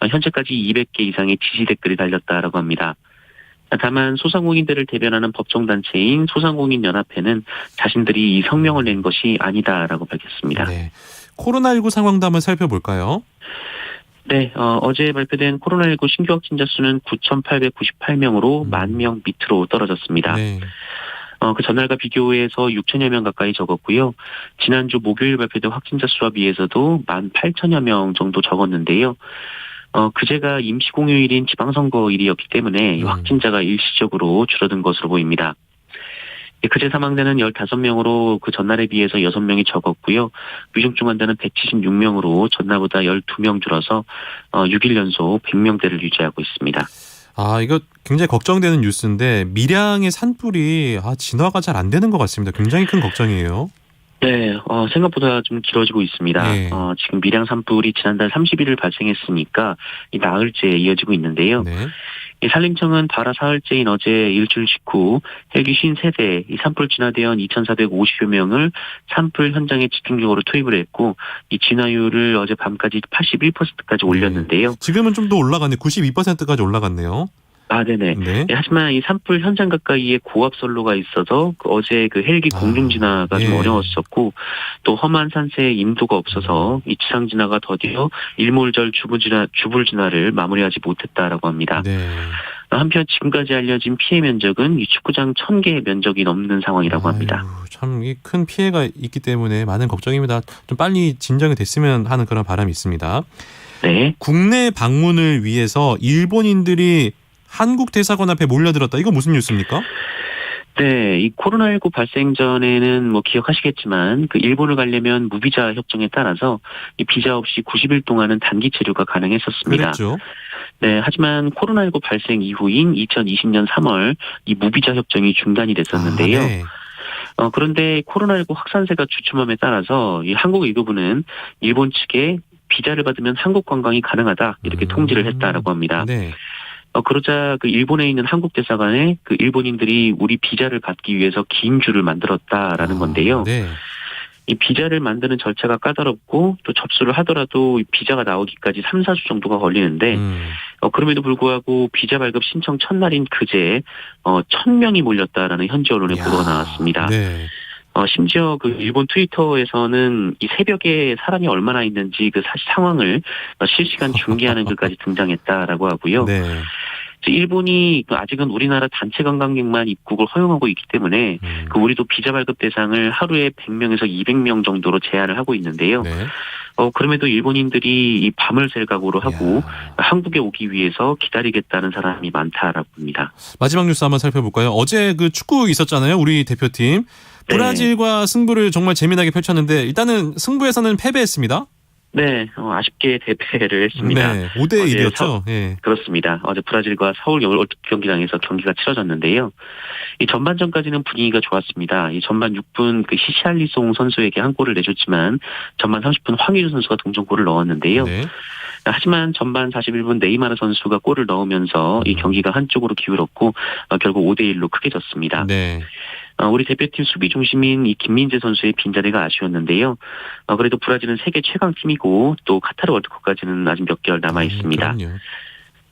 [SPEAKER 7] 현재까지 200개 이상의 지지 댓글이 달렸다라고 합니다. 다만 소상공인들을 대변하는 법정단체인 소상공인연합회는 자신들이 이 성명을 낸 것이 아니다라고 밝혔습니다.
[SPEAKER 2] 네. 코로나19 상황도 한번 살펴볼까요?
[SPEAKER 7] 네, 어제 발표된 코로나19 신규 확진자 수는 9,898명으로 10,000명 밑으로 떨어졌습니다.
[SPEAKER 2] 네.
[SPEAKER 7] 그 전날과 비교해서 6천여 명 가까이 적었고요. 지난주 목요일 발표된 확진자 수와 비해서도 18,000여 명 정도 적었는데요. 그제가 임시공휴일인 지방선거일이었기 때문에 확진자가 일시적으로 줄어든 것으로 보입니다. 그제 사망자는 15명으로 그 전날에 비해서 6명이 적었고요. 위중증 환자는 176명으로 전날보다 12명 줄어서 6일 연속 100명대를 유지하고 있습니다.
[SPEAKER 2] 이거 굉장히 걱정되는 뉴스인데 밀양의 산불이 진화가 잘 안 되는 것 같습니다. 굉장히 큰 걱정이에요.
[SPEAKER 7] 네, 생각보다 좀 길어지고 있습니다.
[SPEAKER 2] 네.
[SPEAKER 7] 지금 밀양 산불이 지난달 31일 발생했으니까 이 나흘째 이어지고 있는데요.
[SPEAKER 2] 네.
[SPEAKER 7] 이 산림청은 발화 사흘째인 어제 일주일 직후 헬기 53대, 이 산불 진화대원 2,450여 명을 산불 현장에 집중적으로 투입을 했고, 이 진화율을 어제 밤까지 81%까지 올렸는데요.
[SPEAKER 2] 지금은 좀 더 올라갔네. 92%까지 올라갔네요.
[SPEAKER 7] 네네.
[SPEAKER 2] 네.
[SPEAKER 7] 하지만 이 산불 현장 가까이에 고압선로가 있어서 어제 그 헬기 공중 진화가 좀 어려웠었고, 또 험한 산세에 임도가 없어서 이 지상 진화가 더디어 일몰절 주불 진화를 마무리하지 못했다라고 합니다.
[SPEAKER 2] 네.
[SPEAKER 7] 한편 지금까지 알려진 피해 면적은 이 축구장 1,000개 면적이 넘는 상황이라고 합니다.
[SPEAKER 2] 참 큰 피해가 있기 때문에 많은 걱정입니다. 좀 빨리 진정이 됐으면 하는 그런 바람이 있습니다.
[SPEAKER 7] 네.
[SPEAKER 2] 국내 방문을 위해서 일본인들이 한국 대사관 앞에 몰려들었다. 이거 무슨 뉴스입니까?
[SPEAKER 7] 네, 이 코로나19 발생 전에는 기억하시겠지만 그 일본을 가려면 무비자 협정에 따라서 이 비자 없이 90일 동안은 단기 체류가 가능했었습니다.
[SPEAKER 2] 그렇죠.
[SPEAKER 7] 네, 하지만 코로나19 발생 이후인 2020년 3월 이 무비자 협정이 중단이 됐었는데요.
[SPEAKER 2] 네.
[SPEAKER 7] 그런데 코로나19 확산세가 주춤함에 따라서 이 한국 의료부는 일본 측에 비자를 받으면 한국 관광이 가능하다 이렇게 통지를 했다라고 합니다.
[SPEAKER 2] 네.
[SPEAKER 7] 그러자 그 일본에 있는 한국 대사관에 그 일본인들이 우리 비자를 받기 위해서 긴 줄을 만들었다라는 건데요.
[SPEAKER 2] 네.
[SPEAKER 7] 이 비자를 만드는 절차가 까다롭고 또 접수를 하더라도 비자가 나오기까지 3, 4주 정도가 걸리는데 그럼에도 불구하고 비자 발급 신청 첫날인 그제 1,000명이 몰렸다라는 현지 언론의 보도가 나왔습니다.
[SPEAKER 2] 네.
[SPEAKER 7] 심지어 그 일본 트위터에서는 이 새벽에 사람이 얼마나 있는지 그 사실 상황을 실시간 중계하는 글까지 등장했다라고 하고요.
[SPEAKER 2] 네.
[SPEAKER 7] 일본이 아직은 우리나라 단체 관광객만 입국을 허용하고 있기 때문에 우리도 비자 발급 대상을 하루에 100명에서 200명 정도로 제한을 하고 있는데요.
[SPEAKER 2] 네.
[SPEAKER 7] 그럼에도 일본인들이 이 밤을 새 각오로 하고 한국에 오기 위해서 기다리겠다는 사람이 많다라고 합니다.
[SPEAKER 2] 마지막 뉴스 한번 살펴볼까요? 어제 그 축구 있었잖아요. 우리 대표팀. 브라질과 승부를 정말 재미나게 펼쳤는데 일단은 승부에서는 패배했습니다.
[SPEAKER 7] 네, 아쉽게 대패를 했습니다.
[SPEAKER 2] 네, 5대1이었죠. 예.
[SPEAKER 7] 그렇습니다. 어제 브라질과 서울 월드경기장에서 경기가 치러졌는데요. 이 전반전까지는 분위기가 좋았습니다. 이 전반 6분 그 히샬리송 선수에게 한 골을 내줬지만 전반 30분 황의조 선수가 동점골을 넣었는데요.
[SPEAKER 2] 네.
[SPEAKER 7] 하지만 전반 41분 네이마르 선수가 골을 넣으면서 이 경기가 한쪽으로 기울었고 결국 5대1로 크게 졌습니다.
[SPEAKER 2] 네.
[SPEAKER 7] 우리 대표팀 수비 중심인 이 김민재 선수의 빈자리가 아쉬웠는데요. 그래도 브라질은 세계 최강 팀이고 또 카타르 월드컵까지는 아직 몇 개월 남아 있습니다.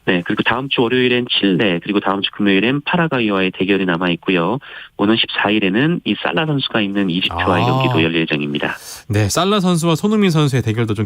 [SPEAKER 7] 네, 그리고 다음 주 월요일엔 칠레, 그리고 다음 주 금요일엔 파라과이와의 대결이 남아 있고요. 오는 14일에는 이 살라 선수가 있는 이집트와의 경기도 열릴 예정입니다.
[SPEAKER 2] 네, 살라 선수와 손흥민 선수의 대결도 좀